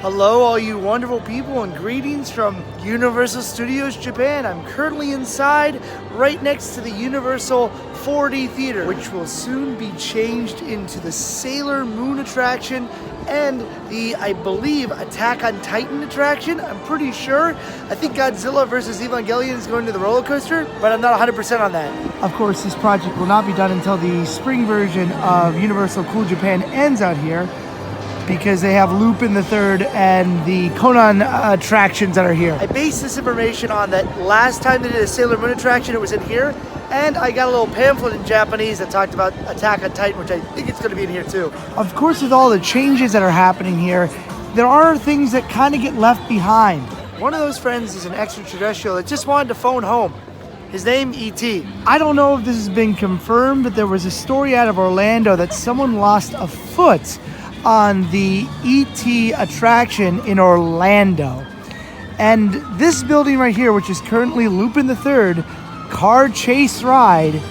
Hello, all you wonderful people, and greetings from Universal Studios Japan. I'm currently inside, right next to the Universal 4D Theater, which will soon be changed into the Sailor Moon attraction and the, I believe, Attack on Titan attraction. I'm pretty sure. I think Godzilla vs. Evangelion is going to the roller coaster, but I'm not 100% on that. Of course, this project will not be done until the spring version of Universal Cool Japan ends out here, because they have Lupin the Third and the Conan attractions that are here. I based this information on that last time they did a Sailor Moon attraction, it was in here, and I got a little pamphlet in Japanese that talked about Attack on Titan, which I think it's going to be in here too. Of course, with all the changes that are happening here, there are things that kind of get left behind. One of those friends is an extraterrestrial that just wanted to phone home. His name, E.T. I don't know if this has been confirmed, but there was a story out of Orlando that someone lost a foot on the E.T. attraction in Orlando. And this building right here, which is currently Lupin the Third car chase ride,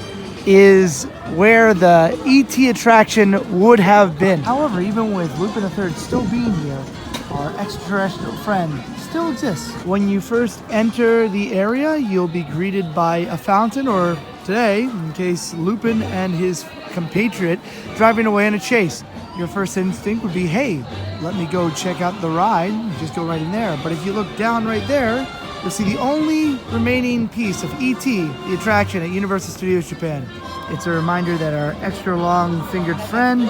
is where the E.T. attraction would have been. However, even with Lupin the Third still being here, our extraterrestrial friend still exists. When you first enter the area, you'll be greeted by a fountain, or today, in case Lupin and his compatriot driving away in a chase. Your first instinct would be, hey, let me go check out the ride. You just go right in there. But if you look down right there, you'll see the only remaining piece of E.T., the attraction at Universal Studios Japan. It's a reminder that our extra long-fingered friend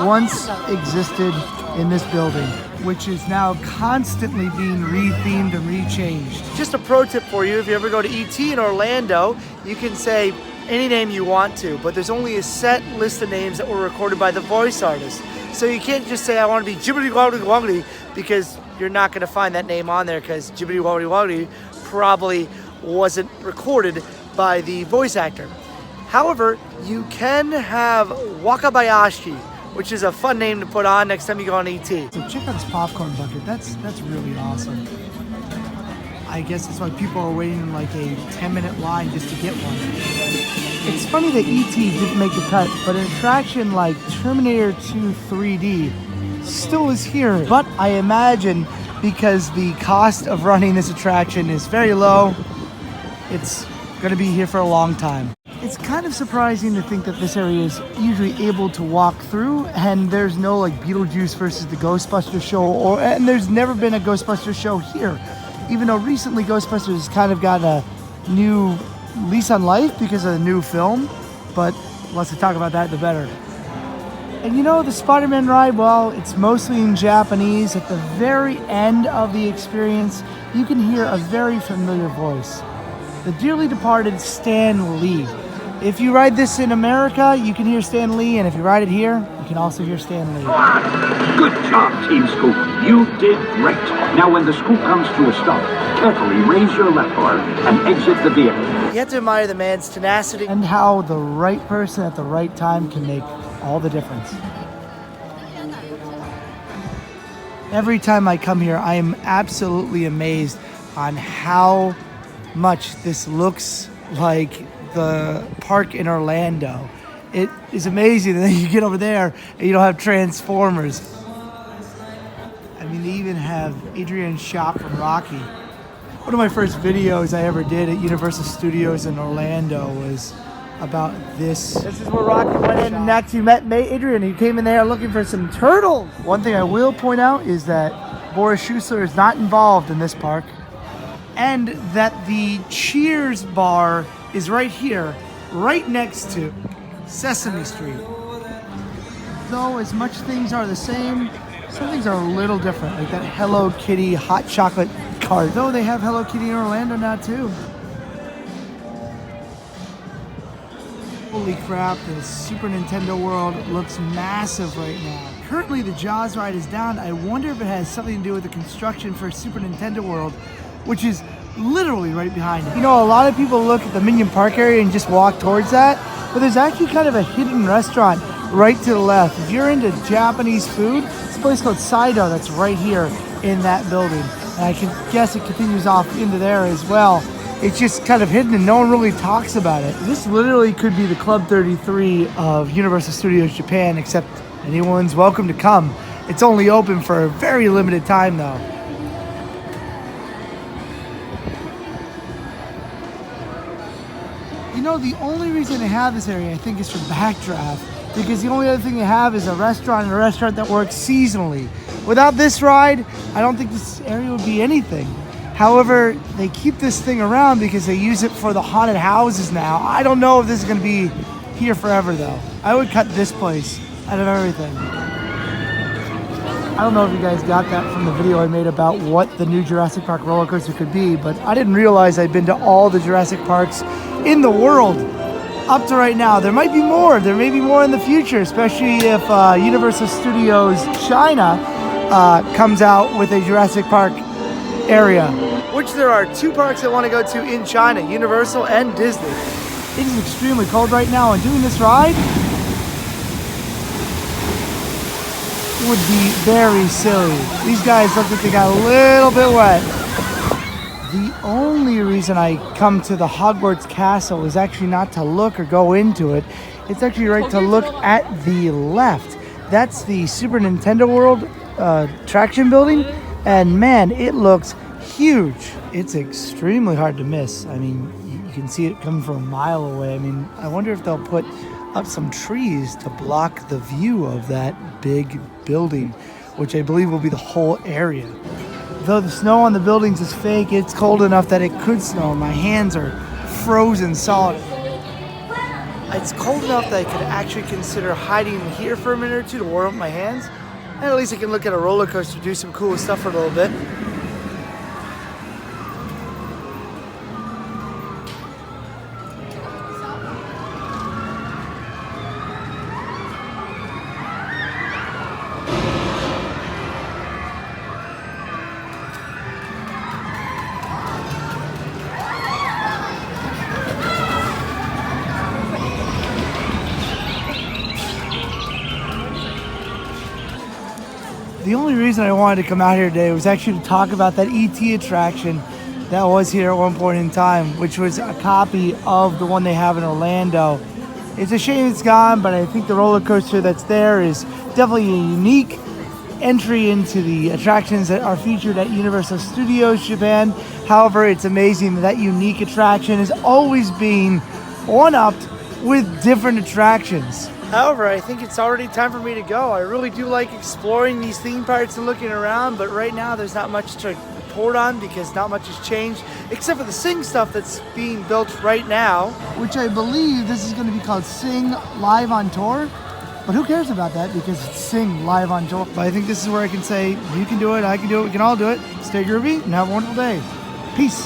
once existed in this building, which is now constantly being rethemed and rechanged. Just a pro tip for you, if you ever go to E.T. in Orlando, you can say any name you want to, but there's only a set list of names that were recorded by the voice artist. So you can't just say, I want to be Jibbity Wobbly Wobbly, because you're not going to find that name on there, because Jibbity Wobbly Wobbly probably wasn't recorded by the voice actor. However, you can have Wakabayashi, which is a fun name to put on next time you go on ET. So check out this popcorn bucket. That's really awesome. I guess that's why people are waiting in like a 10-minute line just to get one. It's funny that E.T. didn't make the cut, but an attraction like Terminator 2 3D still is here. But I imagine because the cost of running this attraction is very low, it's going to be here for a long time. It's kind of surprising to think that this area is usually able to walk through, and there's no like Beetlejuice versus the Ghostbusters show, and there's never been a Ghostbusters show here. Even though recently Ghostbusters has kind of got a new lease on life because of the new film, but the less we talk about that, the better. And you know, the SpiderMan ride, well, it's mostly in Japanese. At the very end of the experience, you can hear a very familiar voice. The dearly departed Stan Lee. If you ride this in America, you can hear Stan Lee, and if you ride it here, you can also hear Stan Lee. Good job, Team Scoop. You did great. Now when the scoop comes to a stop, carefully raise your left arm and exit the vehicle. You have to admire the man's tenacity and how the right person at the right time can make all the difference. Every time I come here, I am absolutely amazed on how much this looks like the park in Orlando. It is amazing that you get over there and you don't have Transformers. I mean, they even have Adrian's shop from Rocky. One of my first videos I ever did at Universal Studios in Orlando was about this. This is where Rocky went in and actually met Adrian. He came in there looking for some turtles. One thing I will point out is that Boris Schuessler is not involved in this park, and that the Cheers bar is right here, right next to Sesame Street. Though as much things are the same, some things are a little different, like that Hello Kitty hot chocolate cart. Though they have Hello Kitty in Orlando now too. Holy crap, the Super Nintendo World looks massive right now. Currently the Jaws ride is down. I wonder if it has something to do with the construction for Super Nintendo World, which is literally right behind it. You know, a lot of people look at the Minion Park area and just walk towards that, but there's actually kind of a hidden restaurant right to the left. If you're into Japanese food, it's a place called Saido that's right here in that building. And I can guess it continues off into there as well. It's just kind of hidden and no one really talks about it. This literally could be the Club 33 of Universal Studios Japan, except anyone's welcome to come. It's only open for a very limited time though. You know, the only reason they have this area, I think, is for backdraft, because the only other thing they have is a restaurant, and a restaurant that works seasonally. Without this ride, I don't think this area would be anything. However, they keep this thing around because they use it for the haunted houses now. I don't know if this is going to be here forever, though. I would cut this place out of everything. I don't know if you guys got that from the video I made about what the new Jurassic Park roller coaster could be, but I didn't realize I'd been to all the Jurassic Parks in the world up to right now. There might be more. There may be more in the future, especially if Universal Studios China comes out with a Jurassic Park area. Which there are 2 parks I want to go to in China, Universal and Disney. It is extremely cold right now, and doing this ride would be very silly. These guys look like they got a little bit wet. The only reason I come to the Hogwarts Castle is actually not to look or go into it. It's actually right to look at the left. That's the Super Nintendo World attraction building, and man, it looks huge. It's extremely hard to miss. I mean, you can see it coming from a mile away. I mean, I wonder if they'll put up some trees to block the view of that big building, which I believe will be the whole area. Though the snow on the buildings is fake, it's cold enough that it could snow. My hands are frozen solid. It's cold enough that I could actually consider hiding here for a minute or two to warm up my hands. And at least I can look at a roller coaster, do some cool stuff for a little bit. The only reason I wanted to come out here today was actually to talk about that ET attraction that was here at one point in time, which was a copy of the one they have in Orlando. It's a shame it's gone, but I think the roller coaster that's there is definitely a unique entry into the attractions that are featured at Universal Studios Japan. However, it's amazing that that unique attraction is always being one-upped with different attractions. However, I think it's already time for me to go. I really do like exploring these theme parks and looking around, but right now there's not much to report on because not much has changed, except for the Sing stuff that's being built right now, which I believe this is going to be called Sing Live on Tour. But who cares about that because it's Sing Live on Tour. But I think this is where I can say, you can do it, I can do it, we can all do it. Stay groovy and have a wonderful day. Peace.